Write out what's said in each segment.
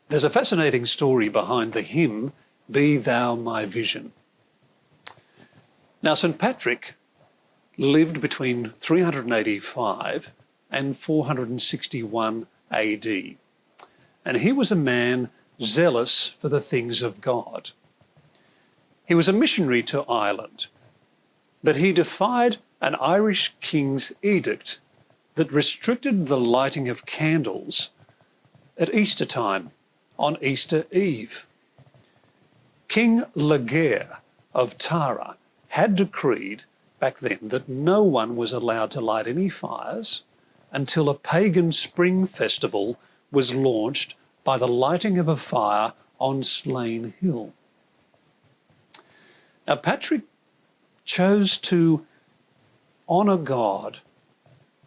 There's a fascinating story behind the hymn, Be Thou My Vision. Now, St. Patrick lived between 385 and 461 AD, and he was a man zealous for the things of God. He was a missionary to Ireland, but he defied an Irish king's edict that restricted the lighting of candles at Easter time, on Easter Eve. King Laegaire of Tara had decreed back then that no one was allowed to light any fires until a pagan spring festival was launched by the lighting of a fire on Slane Hill. Now, Patrick chose to honour God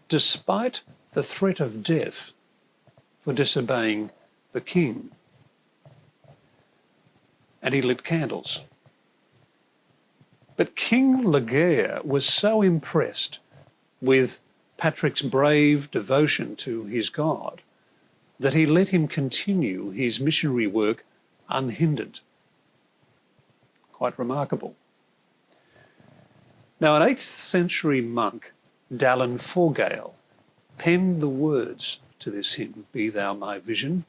despite the threat of death for disobeying the king. And he lit candles. But King Laegaire was so impressed with Patrick's brave devotion to his God that he let him continue his missionary work unhindered. Quite remarkable. Now, an 8th century monk, Dallin Forgale, penned the words to this hymn, Be Thou My Vision,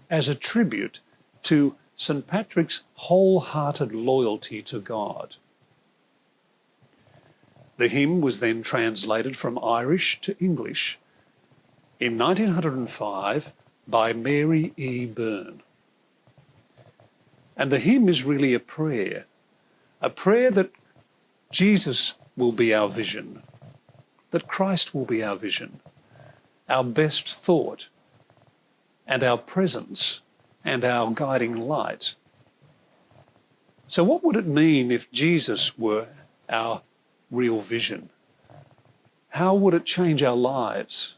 as a tribute to St. Patrick's wholehearted loyalty to God. The hymn was then translated from Irish to English in 1905 by Mary E. Byrne. And the hymn is really a prayer that Jesus will be our vision, that Christ will be our vision, our best thought, and our presence, and our guiding light. So what would it mean if Jesus were our real vision? How would it change our lives?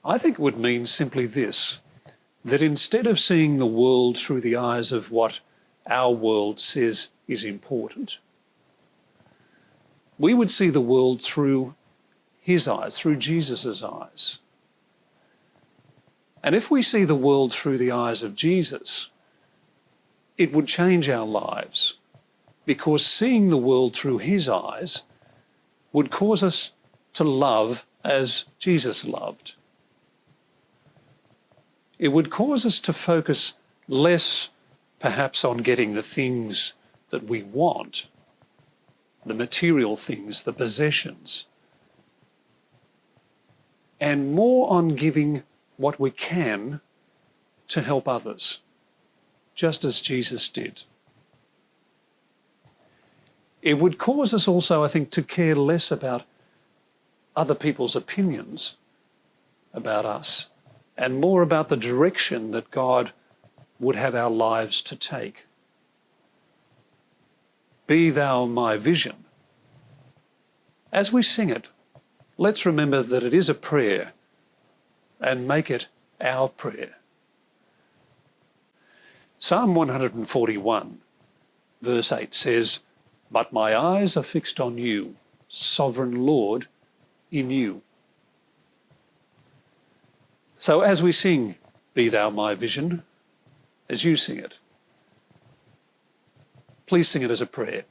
I think it would mean simply this, that instead of seeing the world through the eyes of what our world says is important, we would see the world through his eyes, through Jesus' eyes. And if we see the world through the eyes of Jesus, it would change our lives, because seeing the world through his eyes would cause us to love as Jesus loved. It would cause us to focus less perhaps on getting the things that we want, the material things, the possessions, and more on giving what we can to help others, just as Jesus did. It would cause us also, I think, to care less about other people's opinions about us and more about the direction that God would have our lives to take. Be Thou My Vision. As we sing it, let's remember that it is a prayer and make it our prayer. Psalm 141, verse 8 says, But my eyes are fixed on you, sovereign Lord, in you. So as we sing, Be Thou My Vision, as you sing it, please sing it as a prayer.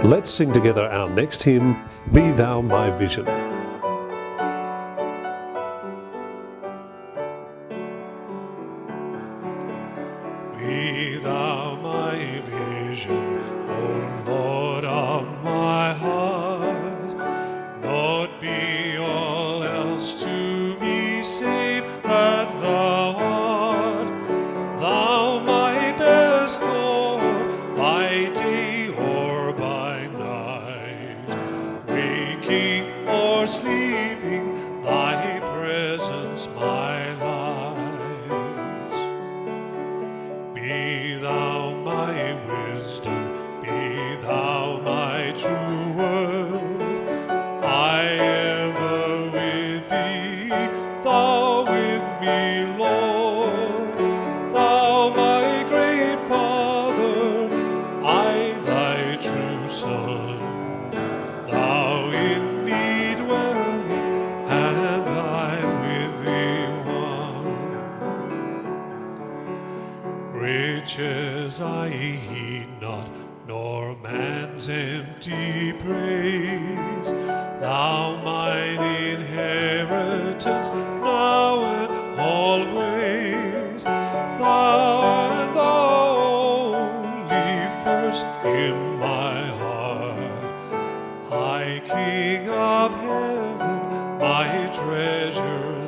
Let's sing together our next hymn, Be Thou My Vision. Be thou my vision, O Lord of my heart. Naught be all else to me save that thou art. Thou my best thought, by day or by night. Waking or sleeping, thy presence my light. Be thou my wisdom, be thou my true word. I ever with thee, thou with me, Lord. Thou my great Father, I thy true Son. Thou in me I heed not, nor man's empty praise. Thou mine inheritance, now and always. Thou and thou only first in my heart. High King of heaven, my treasure